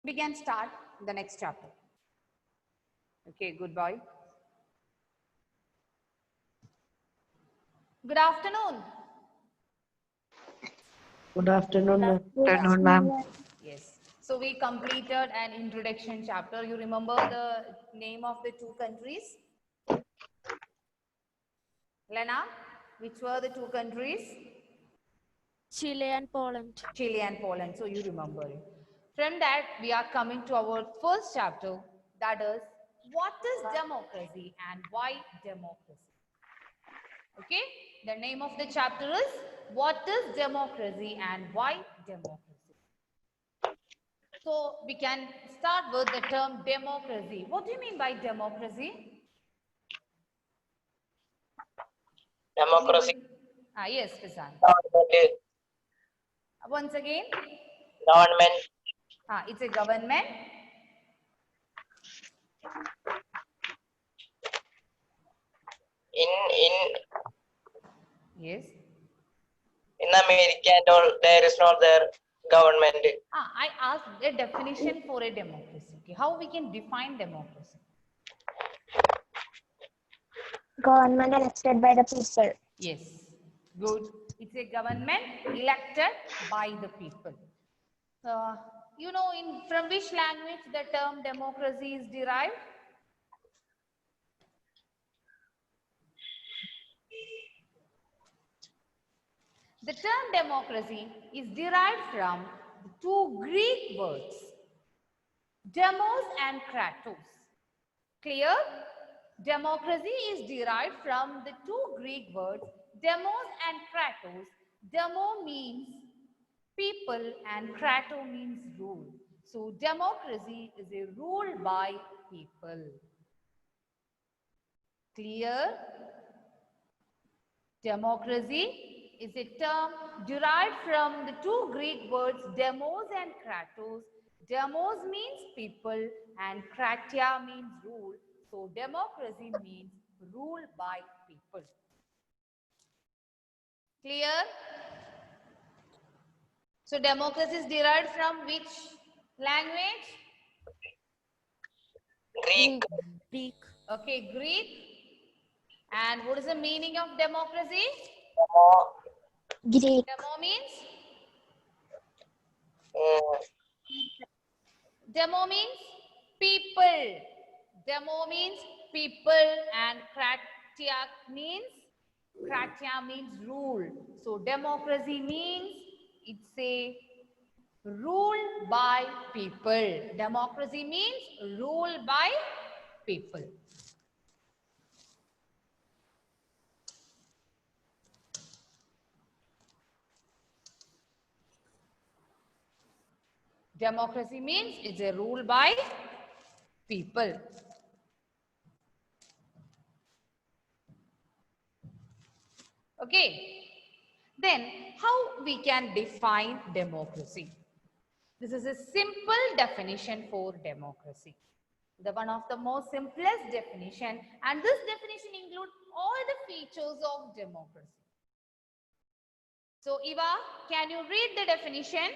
We can start the next chapter. Okay, good boy. Good afternoon. Good afternoon, ma'am. Good afternoon, ma'am. Yes. So we completed an introduction chapter. You remember the name of the two countries? Lena, which were the two countries? Chile and Poland. Chile and Poland. So you remember it. From that, we are coming to our first chapter. That is, what is democracy and why democracy? Okay. The name of the chapter is, what is democracy and why democracy? So we can start with the term democracy. What do you mean by democracy? Democracy. Yes, Pisan. Government. Once again, Government. it's a government. In Yes. in America and all, there is not their government. I asked a definition for a democracy. Okay, how we can define democracy? Government elected by the people. Yes, good. It's a government elected by the people. You know, from which language the term democracy is derived? The term democracy is derived from the two Greek words, demos and kratos. Clear? Democracy is derived from the two Greek words, demos and kratos. Demo means people and krato means rule. So democracy is a rule by people. Clear? Democracy is a term derived from the two Greek words demos and kratos. Demos means people and kratia means rule. So democracy means rule by people. Clear? So democracy is derived from which language? Greek. Greek. Okay, Greek. And what is the meaning of democracy? Greek. Demo means? uh, Demo means people. Demo means people and kratia means rule. So democracy means it's a rule by people. Democracy means rule by people. Democracy means it's a rule by people. Okay. Then how we can define democracy? This is a simple definition for democracy. The one of the most simplest definition, and this definition includes all the features of democracy. So Eva, can you read the definition?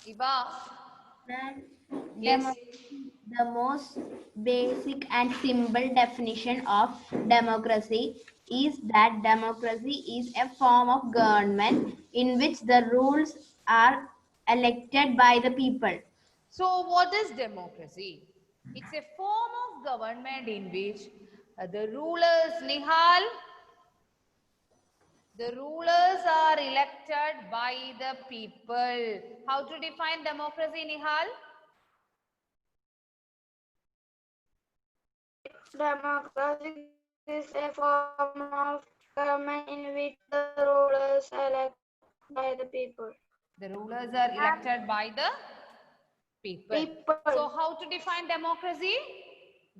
Eva. Yes. The most basic and simple definition of democracy is that democracy is a form of government in which the rules are elected by the people. So what is democracy? It's a form of government in which the rulers, Nihal, the rulers are elected by the people. How to define democracy, Nihal? Democracy is a form of government in which the rulers are elected by the people. The rulers are elected by the people. So how to define democracy?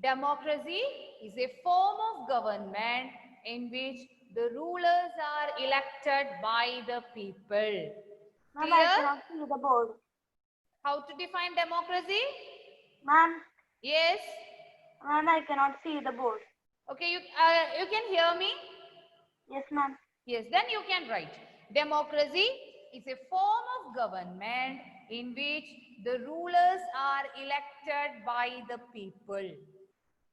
Democracy is a form of government in which the rulers are elected by the people. Ma'am, Clear? I cannot see the board. How to define democracy? Ma'am, Yes. Ma'am, I cannot see the board. Okay, you can hear me? Yes, ma'am. Yes, then you can write. Democracy is a form of government in which the rulers are elected by the people.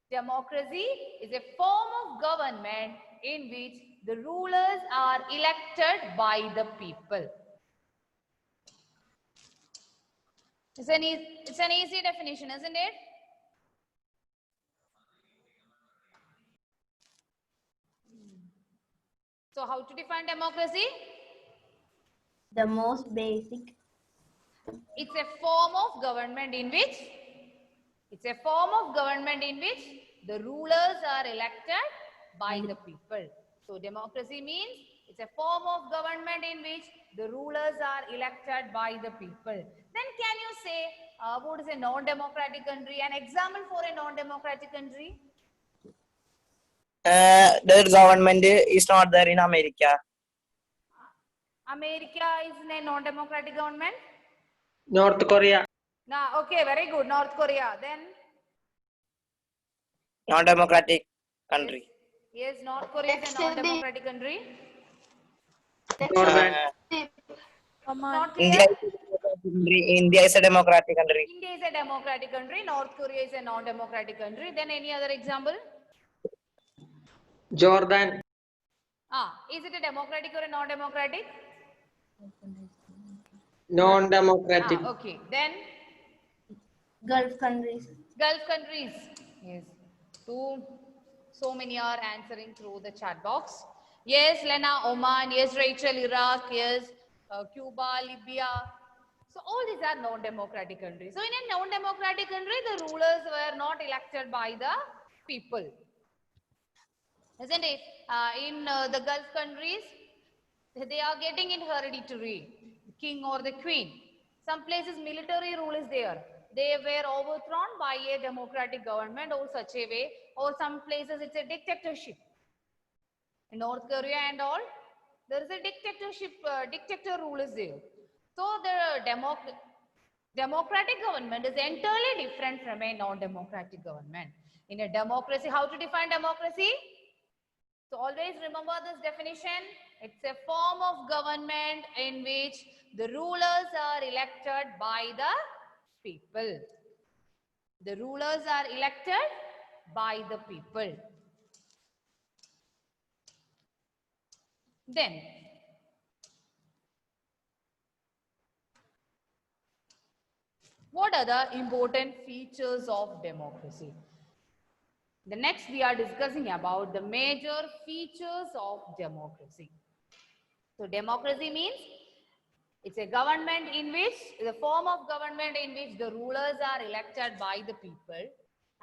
Democracy is a form of government in which the rulers are elected by the people. It's an easy definition, isn't it? So how to define democracy? The most basic. It's a form of government in which the rulers are elected by the people. So democracy means it's a form of government in which the rulers are elected by the people. Then can you say what is a non-democratic country? An example for a non-democratic country? Their government is not there in America. America is a non-democratic government. North Korea. Now, okay, very good. North Korea. Then Non-democratic country. yes, North Korea is a non-democratic country. Jordan. Not India clear? India is a democratic country. India is a democratic country. North Korea is a non-democratic country. Then any other example? Jordan. Is it a democratic or a non-democratic? Non-democratic. Okay. Then Gulf countries. Gulf countries. Yes. So many are answering through the chat box. Yes, Lena, Oman. Yes, Rachel, Iraq. Yes, Cuba, Libya. So all these are non-democratic countries. So in a non-democratic country, the rulers were not elected by the people. Isn't it? In the Gulf countries, they are getting in hereditary, the king or the queen. Some places military rule is there. They were overthrown by a democratic government or such a way, or some places it's a dictatorship. In North Korea and all, there is a dictatorship, dictator rule is there. So the democratic government is entirely different from a non-democratic government. In a democracy, how to define democracy? So always remember this definition. It's a form of government in which the rulers are elected by the people. The rulers are elected by the people. Then, what are the important features of democracy? The next we are discussing about the major features of democracy. So democracy means it's a government in which, the form of government in which the rulers are elected by the people.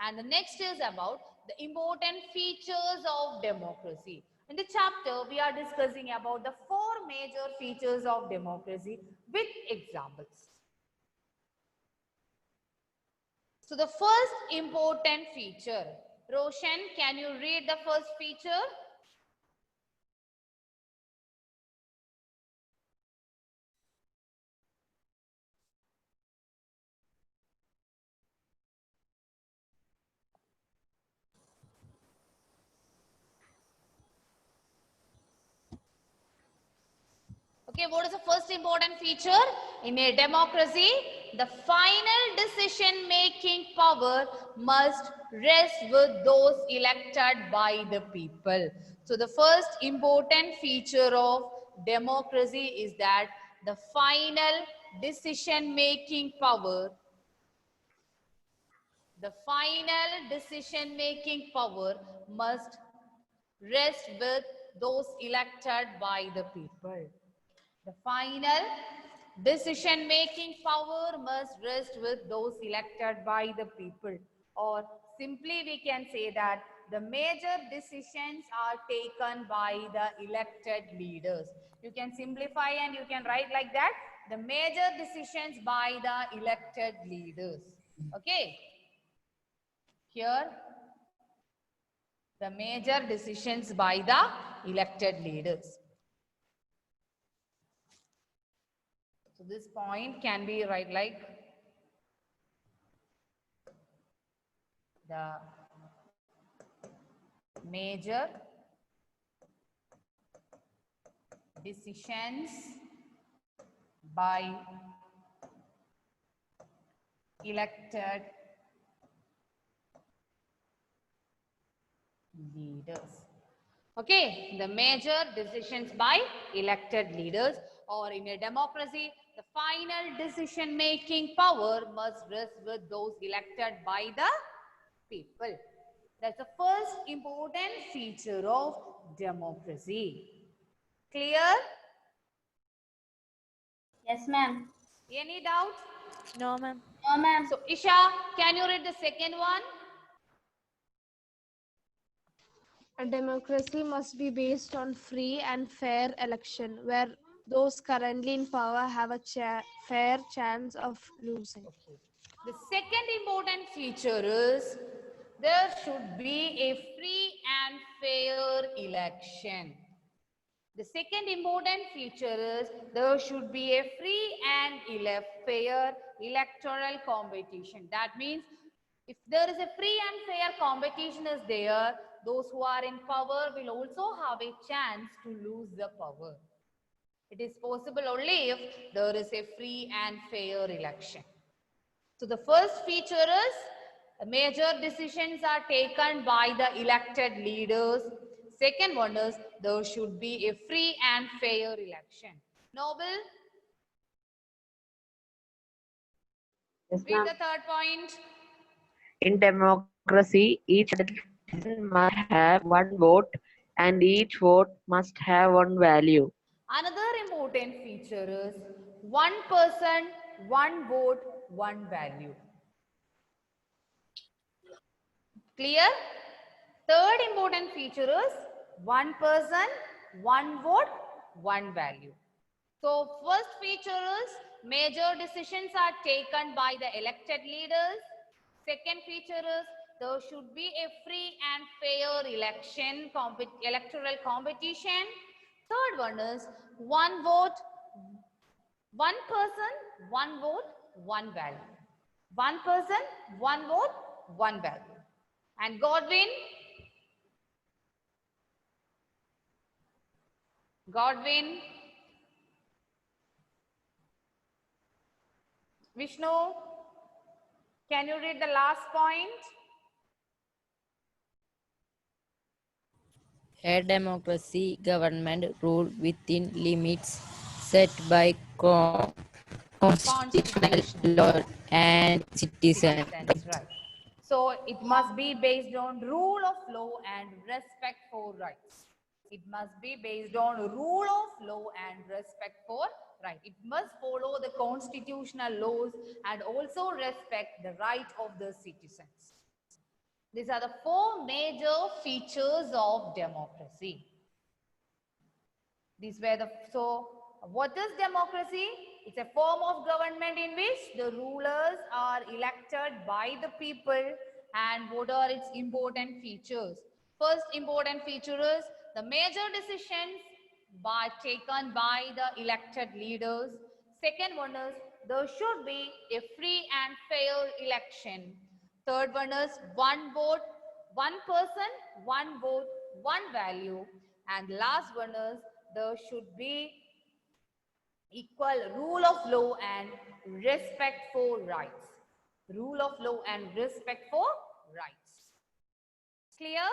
And the next is about the important features of democracy. In the chapter, we are discussing about the 4 major features of democracy with examples. So the first important feature, Roshan, can you read the first feature? Okay, what is the first important feature? In a democracy, the final decision-making power must rest with those elected by the people. So the first important feature of democracy is that the final decision-making power, must rest with those elected by the people. The final decision-making power must rest with those elected by the people. Or simply we can say that the major decisions are taken by the elected leaders. You can simplify and you can write like that. The major decisions by the elected leaders. Okay. Here, the major decisions by the elected leaders. So this point can be right like the major decisions by elected leaders. Okay, the major decisions by elected leaders, or in a democracy, the final decision making power must rest with those elected by the people. That's the first important feature of democracy. Clear? Yes, ma'am. Any doubt? No, ma'am. No, ma'am. So, Isha, can you read the second one? A democracy must be based on free and fair election, where those currently in power have a fair chance of losing. The second important feature is there should be a free and fair election. The second important feature is there should be a free and fair electoral competition. That means if there is a free and fair competition is there, those who are in power will also have a chance to lose the power. It is possible only if there is a free and fair election. So the first feature is major decisions are taken by the elected leaders. Second one is there should be a free and fair election. Noble, Yes, read ma'am. the third point. In democracy, each citizen must have one vote and each vote must have one value. Another important feature is one person, one vote, one value. Clear? Third important feature is one person, one vote, one value. So first feature is major decisions are taken by the elected leaders. Second feature is there should be a free and fair electoral competition. Third one is one vote, one person, one vote, one value. One person, one vote, one value. And Godwin, Vishnu, can you read the last point? A democracy government rule within limits set by constitutional law and citizen Citizens, right. So it must be based on rule of law and respect for rights. It must be based on rule of law and respect for right. It must follow the constitutional laws and also respect the right of the citizens. These are the four major features of democracy. These were the, so what is democracy? It's a form of government in which the rulers are elected by the people. And what are its important features? First important feature is the major decisions taken by the elected leaders. Second one is there should be a free and fair election. Third one is one vote, one person, one vote, one value. And last one is there should be equal rule of law and respect for rights. Rule of law and respect for rights. Clear?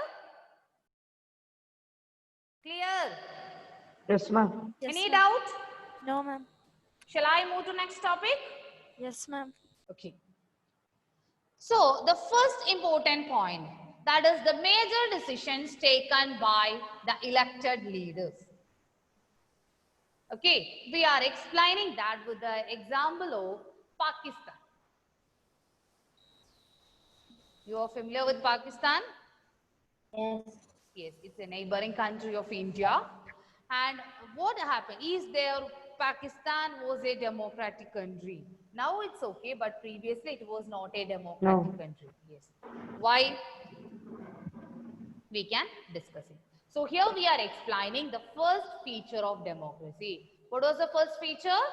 Clear? Yes, ma'am. Yes, Any ma'am. doubt? No, ma'am. Shall I move to next topic? Yes, ma'am. Okay. So the first important point, that is the major decisions taken by the elected leaders. Okay, we are explaining that with the example of Pakistan. You are familiar with Pakistan? Yes. Yes, it's a neighboring country of India. And what happened is Pakistan was a democratic country. Now it's okay, but previously it was not a democratic country. Yes. Why? We can discuss it. So here we are explaining the first feature of democracy. What was the first feature?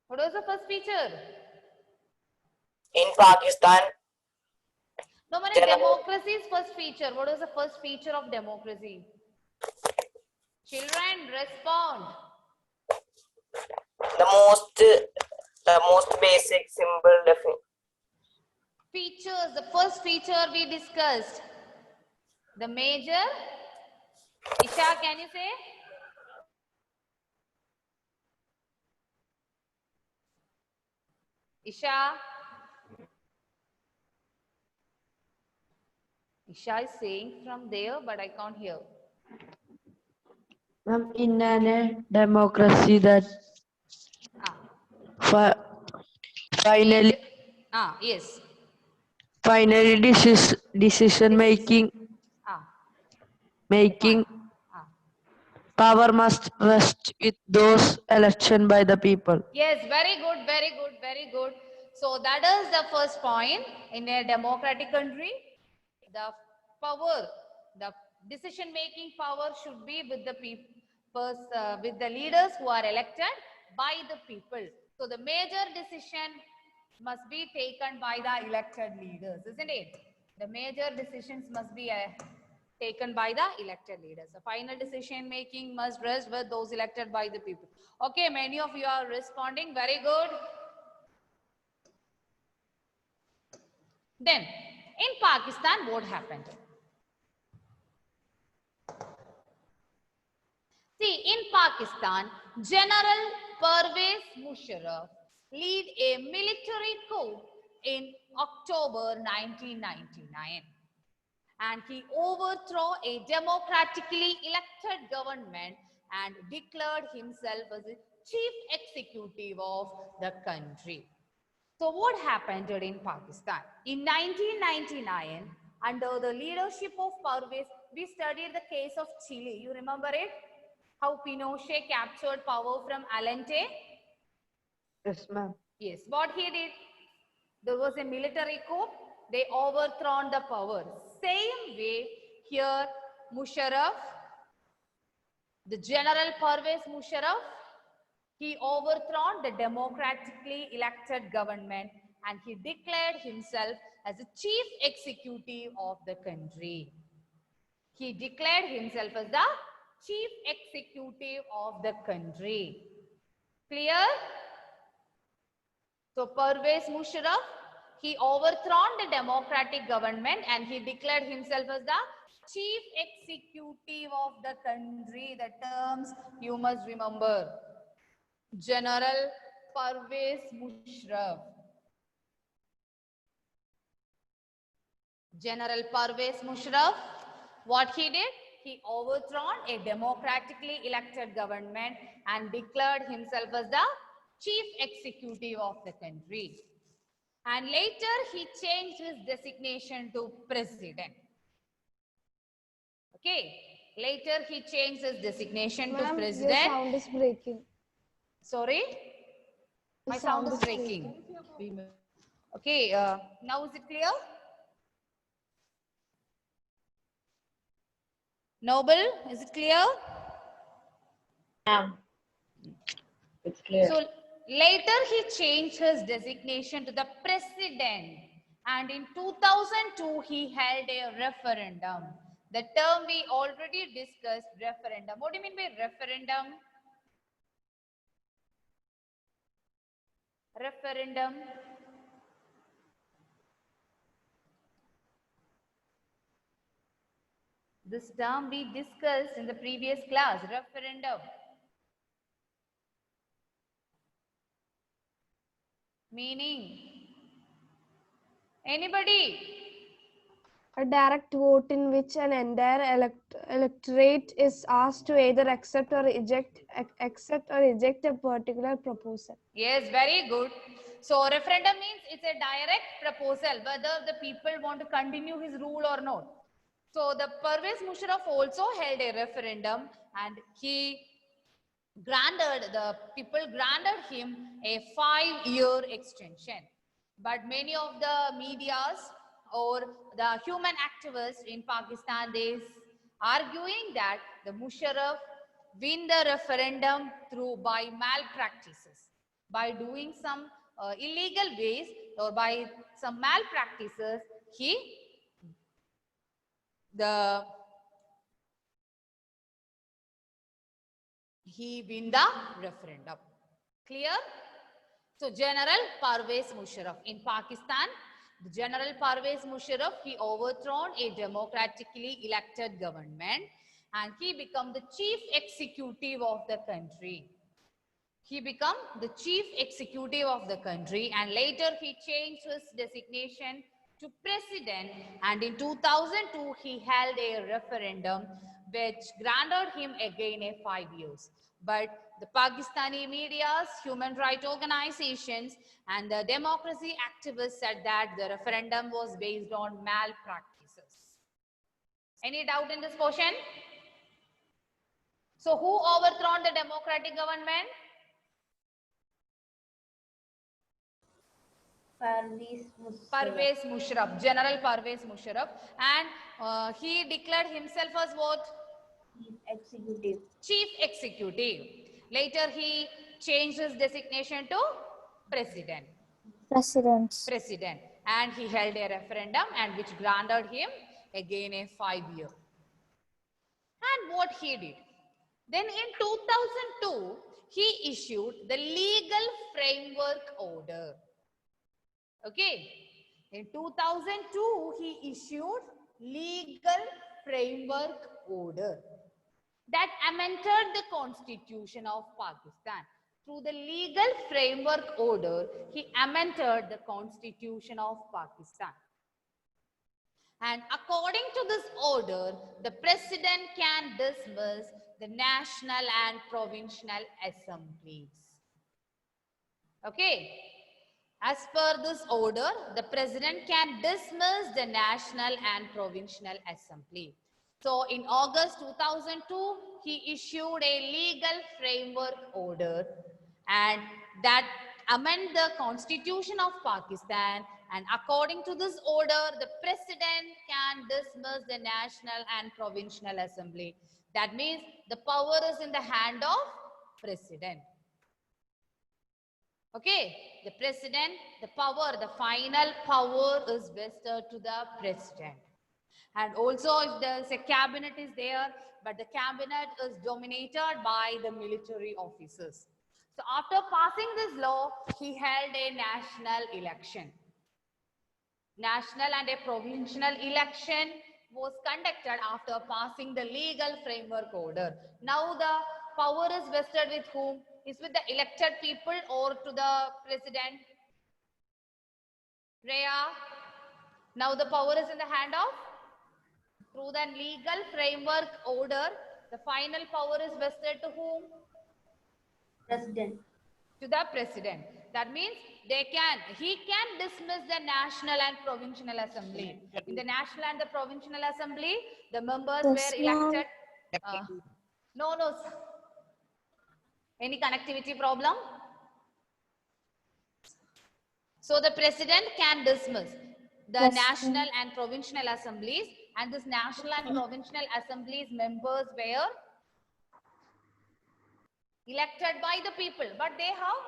What was the first feature? In Pakistan, No, man, General. democracy's first feature. What is the first feature of democracy? Children, respond. The most basic simple definition. Features. The first feature we discussed. The major. Isha, can you say? Isha. Isha is saying from there, but I can't hear. Ma'am, in a democracy that Ah. fi- finally Yes. decision making Ah. Ah. power must rest with those elected by the people. Yes, very good, very good, very good. So that is the first point. In a democratic country, the power, the decision-making power should be with the people, with the leaders who are elected by the people. So the major decision must be taken by the elected leaders, isn't it? The major decisions must be taken by the elected leaders. The final decision making must rest with those elected by the people. Okay, many of you are responding. Very good. Then, in Pakistan, what happened? See, in Pakistan, General Pervez Musharraf lead a military coup in October 1999. And he overthrew a democratically elected government and declared himself as the chief executive of the country. So what happened in Pakistan? In 1999, under the leadership of Pervez, we studied the case of Chile. You remember it? How Pinochet captured power from Allende? Yes, ma'am. Yes, what he did? There was a military coup. They overthrown the power. Same way here, Musharraf, the General Pervez Musharraf, he overthrown the democratically elected government and he declared himself as the chief executive of the country. He declared himself as the chief executive of the country. Clear? So Pervez Musharraf, he overthrown the democratic government and he declared himself as the chief executive of the country. The terms you must remember. General Pervez Musharraf. General Pervez Musharraf, what he did? He overthrown a democratically elected government and declared himself as the chief executive of the country. And later he changed his designation to president. Okay. Later he changed his designation to Ma'am, your president. sound is breaking. Sorry? The My sound is breaking. Okay, now is it clear? Noble, is it clear? It's clear. So later he changed his designation to the president and in 2002 he held a referendum. The term we already discussed, referendum. What do you mean by referendum? Referendum. This term we discussed in the previous class, referendum. Meaning, anybody? A direct vote in which an entire electorate is asked to either accept or reject a particular proposal. Yes, very good. So referendum means it's a direct proposal whether the people want to continue his rule or not. So the Pervez Musharraf also held a referendum and the people granted him a 5-year extension. But many of the medias or the human activists in Pakistan, they arguing that the Musharraf win the referendum by malpractices, by doing some illegal ways or by some malpractices, he he win the referendum. Clear? So General Parvez Musharraf in Pakistan, the General Parvez Musharraf, he overthrown a democratically elected government and he became the chief executive of the country. He became the chief executive of the country and later he changed his designation to president, and in 2002 he held a referendum which granted him again a 5 years. But the Pakistani medias, human rights organizations and the democracy activists said that the referendum was based on malpractices. Any doubt in this question? So who overthrown the democratic government? Parvez Musharraf, General Parvez Musharraf, and he declared himself as what? Executive. Chief Executive. Later he changed his designation to President. President. And he held a referendum and which granted him again a 5 year. And what he did? Then in 2002, he issued the legal framework order. Okay. In 2002, he issued legal framework order that amended the constitution of Pakistan. Through the legal framework order, he amended the constitution of Pakistan. And according to this order, the president can dismiss the national and provincial assemblies. Okay. As per this order, the president can dismiss the national and provincial assembly. So in August 2002, he issued a legal framework order and that amend the constitution of Pakistan, and according to this order, the president can dismiss the national and provincial assembly. That means the power is in the hand of president. Okay, the president, the power, the final power is vested to the president. And also if there's a cabinet is there, but the cabinet is dominated by the military officers. So after passing this law, he held a national election. National and a provincial election was conducted after passing the legal framework order. Now the power is vested with whom? Is with the elected people or to the president? Rhea? Now the power is in the hand of? Through the legal framework order, the final power is vested to whom? President. To the president. That means he can dismiss the national and provincial assembly. In the national and the provincial assembly, the members were elected. No. Any connectivity problem? So the president can dismiss the national and provincial assemblies, and this national and provincial assemblies members were elected by the people, but they have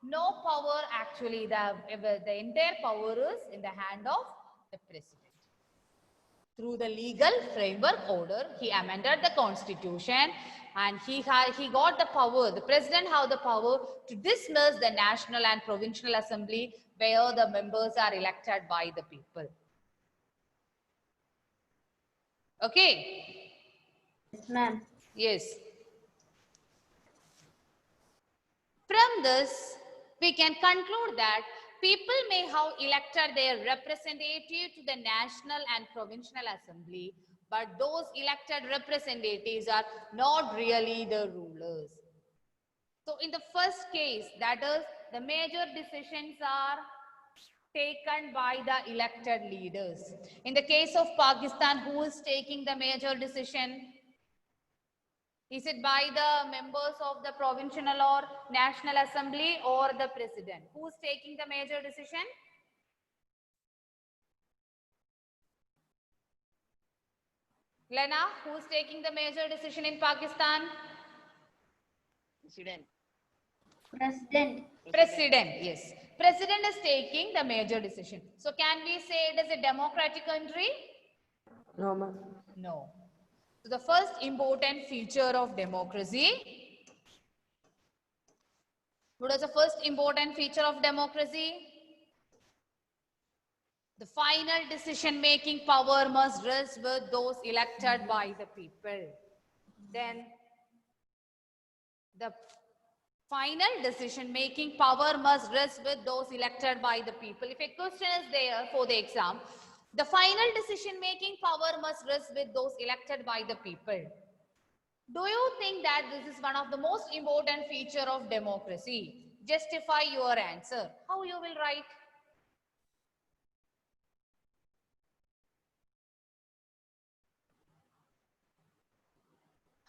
no power actually. The entire power is in the hand of the president. Through the legal framework order, he amended the constitution and he got the power. The president have the power to dismiss the national and provincial assembly where the members are elected by the people. Okay? Yes, ma'am. Yes. From this, we can conclude that people may have elected their representative to the national and provincial assembly, but those elected representatives are not really the rulers. So in the first case, that is, the major decisions are taken by the elected leaders. In the case of Pakistan, who is taking the major decision? Is it by the members of the provincial or national assembly or the president? Who is taking the major decision? Lena, who is taking the major decision in Pakistan? President. President, yes. President is taking the major decision. So can we say it is a democratic country? No, ma'am. No. So the first important feature of democracy. What is the first important feature of democracy? The final decision-making power must rest with those elected by the people. Then the final decision-making power must rest with those elected by the people. If a question is there for the exam, the final decision-making power must rest with those elected by the people. Do you think that this is one of the most important feature of democracy? Justify your answer. How you will write?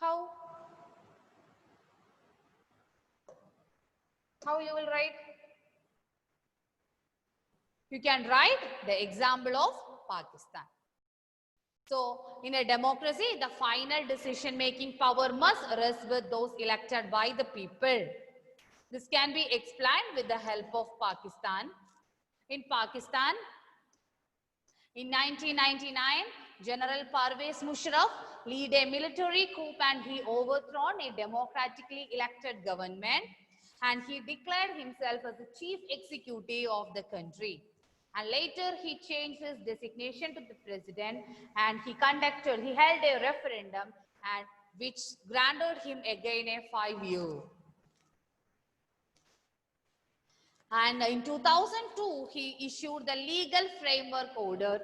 How? How you will write? You can write the example of Pakistan. So, in a democracy, the final decision-making power must rest with those elected by the people. This can be explained with the help of Pakistan. In Pakistan, in 1999, General Parvez Musharraf led a military coup and he overthrown a democratically elected government and he declared himself as the chief executive of the country. And later he changed his designation to the president and he held a referendum and which granted him again a 5-year. And in 2002, he issued the legal framework order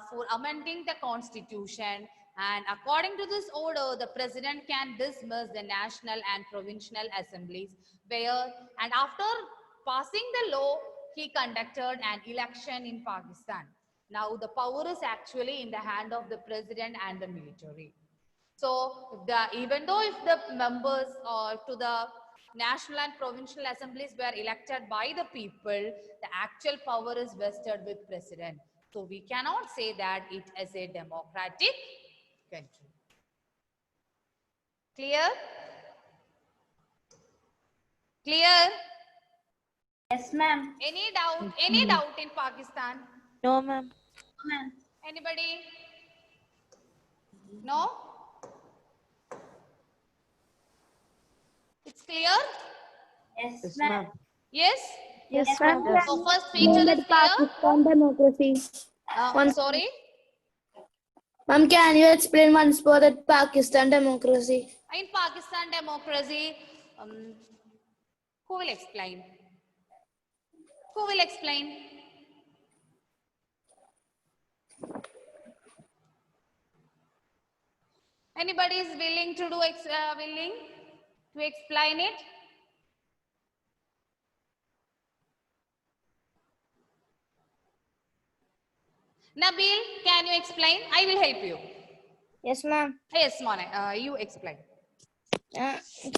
for amending the constitution. And according to this order, the president can dismiss the national and provincial assemblies and after passing the law, he conducted an election in Pakistan. Now the power is actually in the hand of the president and the military. So even though if the members to the national and provincial assemblies were elected by the people, the actual power is vested with president. So we cannot say that it is a democratic country. Clear? Clear? Yes, ma'am. Any doubt? Any doubt in Pakistan? No, ma'am. Ma'am. Anybody? No? It's clear? Yes, Yes, ma'am. ma'am. Yes? Yes, ma'am. ma'am. So first feature is clear? Pakistan democracy. Sorry? Ma'am, can you explain once more that Pakistan democracy? In Pakistan democracy, who will explain? Who will explain? Anybody is willing to explain it? Nabil, can you explain? I will help you. Yes, ma'am. Yes, Mone, you explain.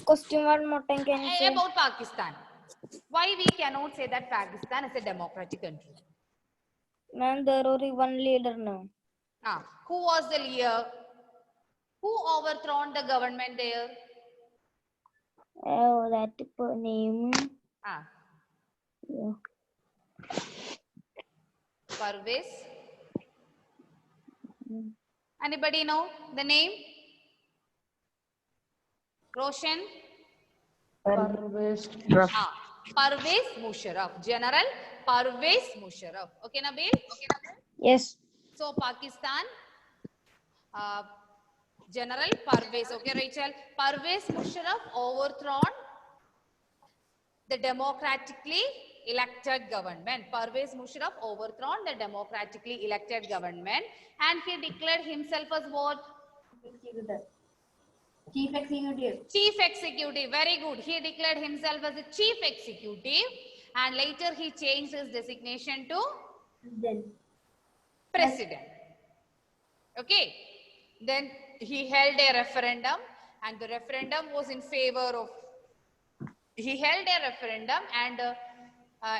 Question one more time, can you say? About Pakistan. Why we cannot say that Pakistan is a democratic country? Ma'am, there only one leader now. Who was the leader? Who overthrown the government there? Oh, that name. Yeah. Parvez. Anybody know the name? Roshan? Parvez. Parvez Musharraf. General Parvez Musharraf. Okay, Nabil? Yes. So, Pakistan, General Parvez. Okay, Rachel? Parvez Musharraf overthrown the democratically elected government. Parvez Musharraf overthrown the democratically elected government and he declared himself as what? Chief Executive. Chief Executive, very good. He declared himself as a Chief Executive and later he changed his designation to President. Okay. Then he held a referendum and the referendum was in favor of, he held a referendum and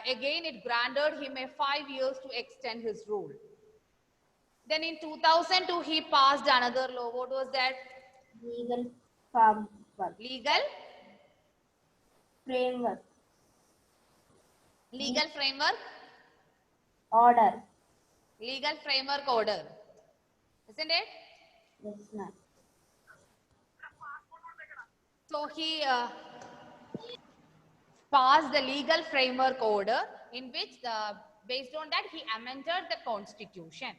again it granted him a 5 years to extend his rule. Then in 2002 he passed another law. What was that? Legal framework. Legal? Framework. Legal framework? Order. Legal framework order. isn't it? Yes, ma'am. So he passed the legal framework order in which based on that he amended the constitution.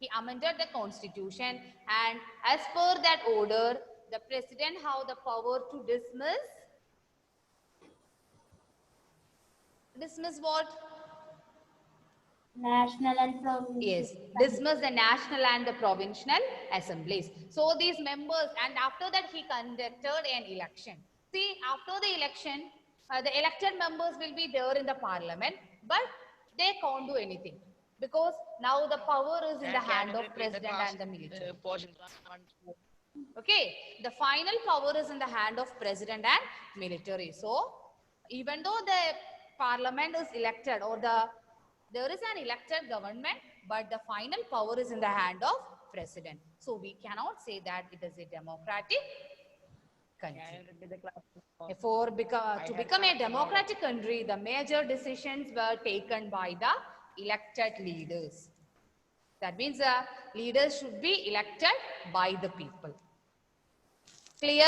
He amended the constitution, and as per that order, the president have the power to dismiss what? National and provincial. Yes, dismiss the national and the provincial assemblies. So these members, and after that he conducted an election. See, after the election, the elected members will be there in the parliament, but they can't do anything because now the power is in the hand of president and the military. Okay, the final power is in the hand of president and military. So even though the parliament is elected or there is an elected government, but the final power is in the hand of president. So we cannot say that it is a democratic country. Therefore, to become a democratic country, the major decisions were taken by the elected leaders. That means the leaders should be elected by the people. Clear?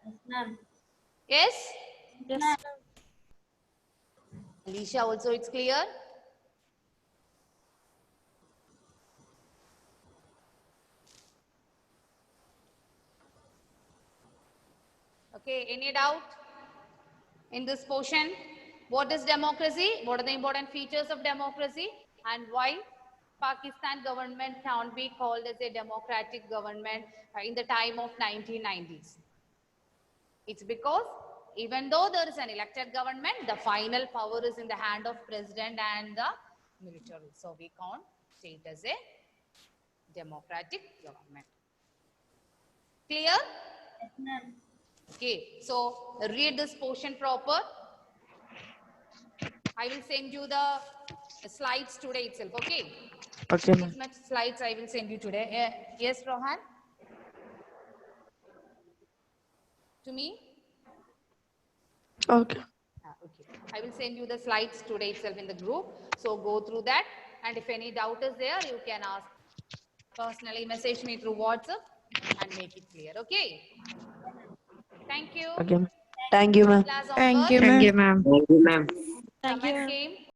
Yes, ma'am. Yes? Yes, ma'am. Alicia, also it's clear? Okay, any doubt in this portion? What is democracy? What are the important features of democracy? And why Pakistan government can't be called as a democratic government in the time of 1990s? It's because even though there is an elected government, the final power is in the hand of president and the military. So we can't say it as a democratic government. Clear? Yes, ma'am. Okay, so read this portion proper. I will send you the slides today itself, okay? Okay, ma'am. This much slides I will send you today. Yes, Rohan? To me? Okay. Okay. I will send you the slides today itself in the group. So go through that. And if any doubt is there, you can ask personally, message me through WhatsApp and make it clear. Okay? Thank you. Okay. Thank you, ma'am. Class Thank you, onward. ma'am. Thank you, ma'am. Thank you, Comment ma'am. came.